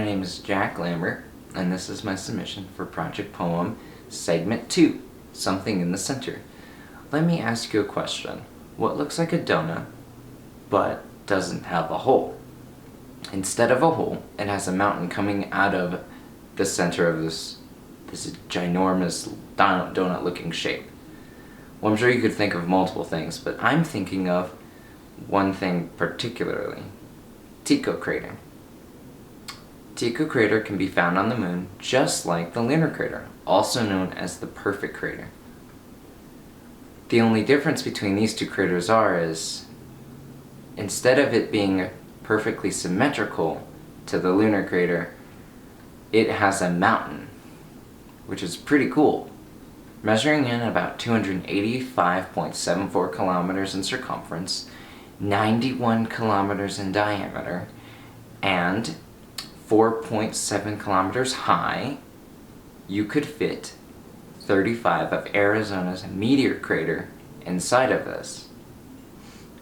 My name is Jack Lambert, and this is my submission for Project Poem Segment 2, Something in the Center. Let me ask you a question. What looks like a donut, but doesn't have a hole? Instead of a hole, it has a mountain coming out of the center of this ginormous donut-looking shape. Well, I'm sure you could think of multiple things, but I'm thinking of one thing particularly. Tycho Crater. Tycho Crater can be found on the moon just like the lunar crater, also known as the perfect crater. The only difference between these two craters is, instead of it being perfectly symmetrical to the lunar crater, it has a mountain, which is pretty cool. Measuring in about 285.74 kilometers in circumference, 91 kilometers in diameter, and 4.7 kilometers high, you could fit 35 of Arizona's meteor crater inside of this,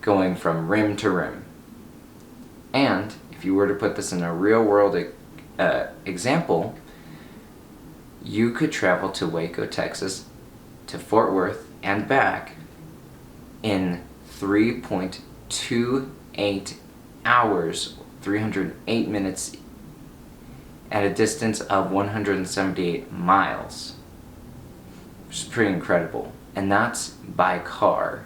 going from rim to rim. And if you were to put this in a real-world example, you could travel to Waco, Texas, to Fort Worth, and back in 3.28 hours, 308 minutes, at a distance of 178 miles, which is pretty incredible, and that's by car.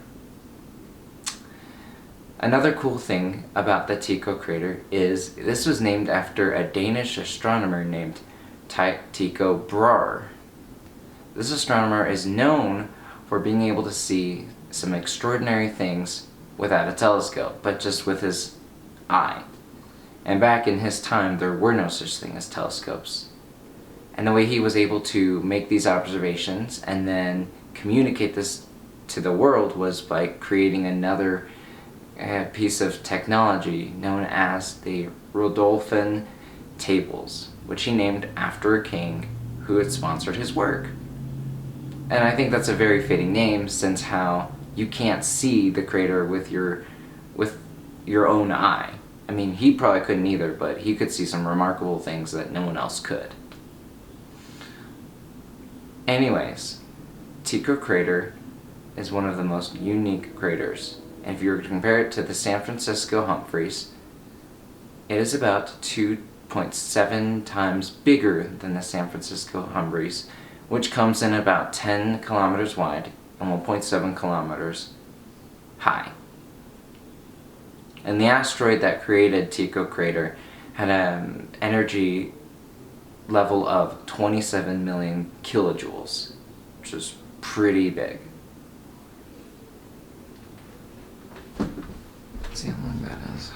Another cool thing about the Tycho Crater is this was named after a Danish astronomer named Tycho Brahe. This astronomer is known for being able to see some extraordinary things without a telescope, but just with his eye. And back in his time, there were no such thing as telescopes. And the way he was able to make these observations and then communicate this to the world was by creating another piece of technology known as the Rudolphine tables, which he named after a king who had sponsored his work. And I think that's a very fitting name, since how you can't see the crater with your own eye. I mean, he probably couldn't either, but he could see some remarkable things that no one else could. Anyways, Tycho Crater is one of the most unique craters. And if you were to compare it to the San Francisco Humphreys, it is about 2.7 times bigger than the San Francisco Humphreys, which comes in about 10 kilometers wide and 1.7 kilometers high. And the asteroid that created Tycho Crater had an energy level of 27 million kilojoules, which is pretty big. Let's see how long that is.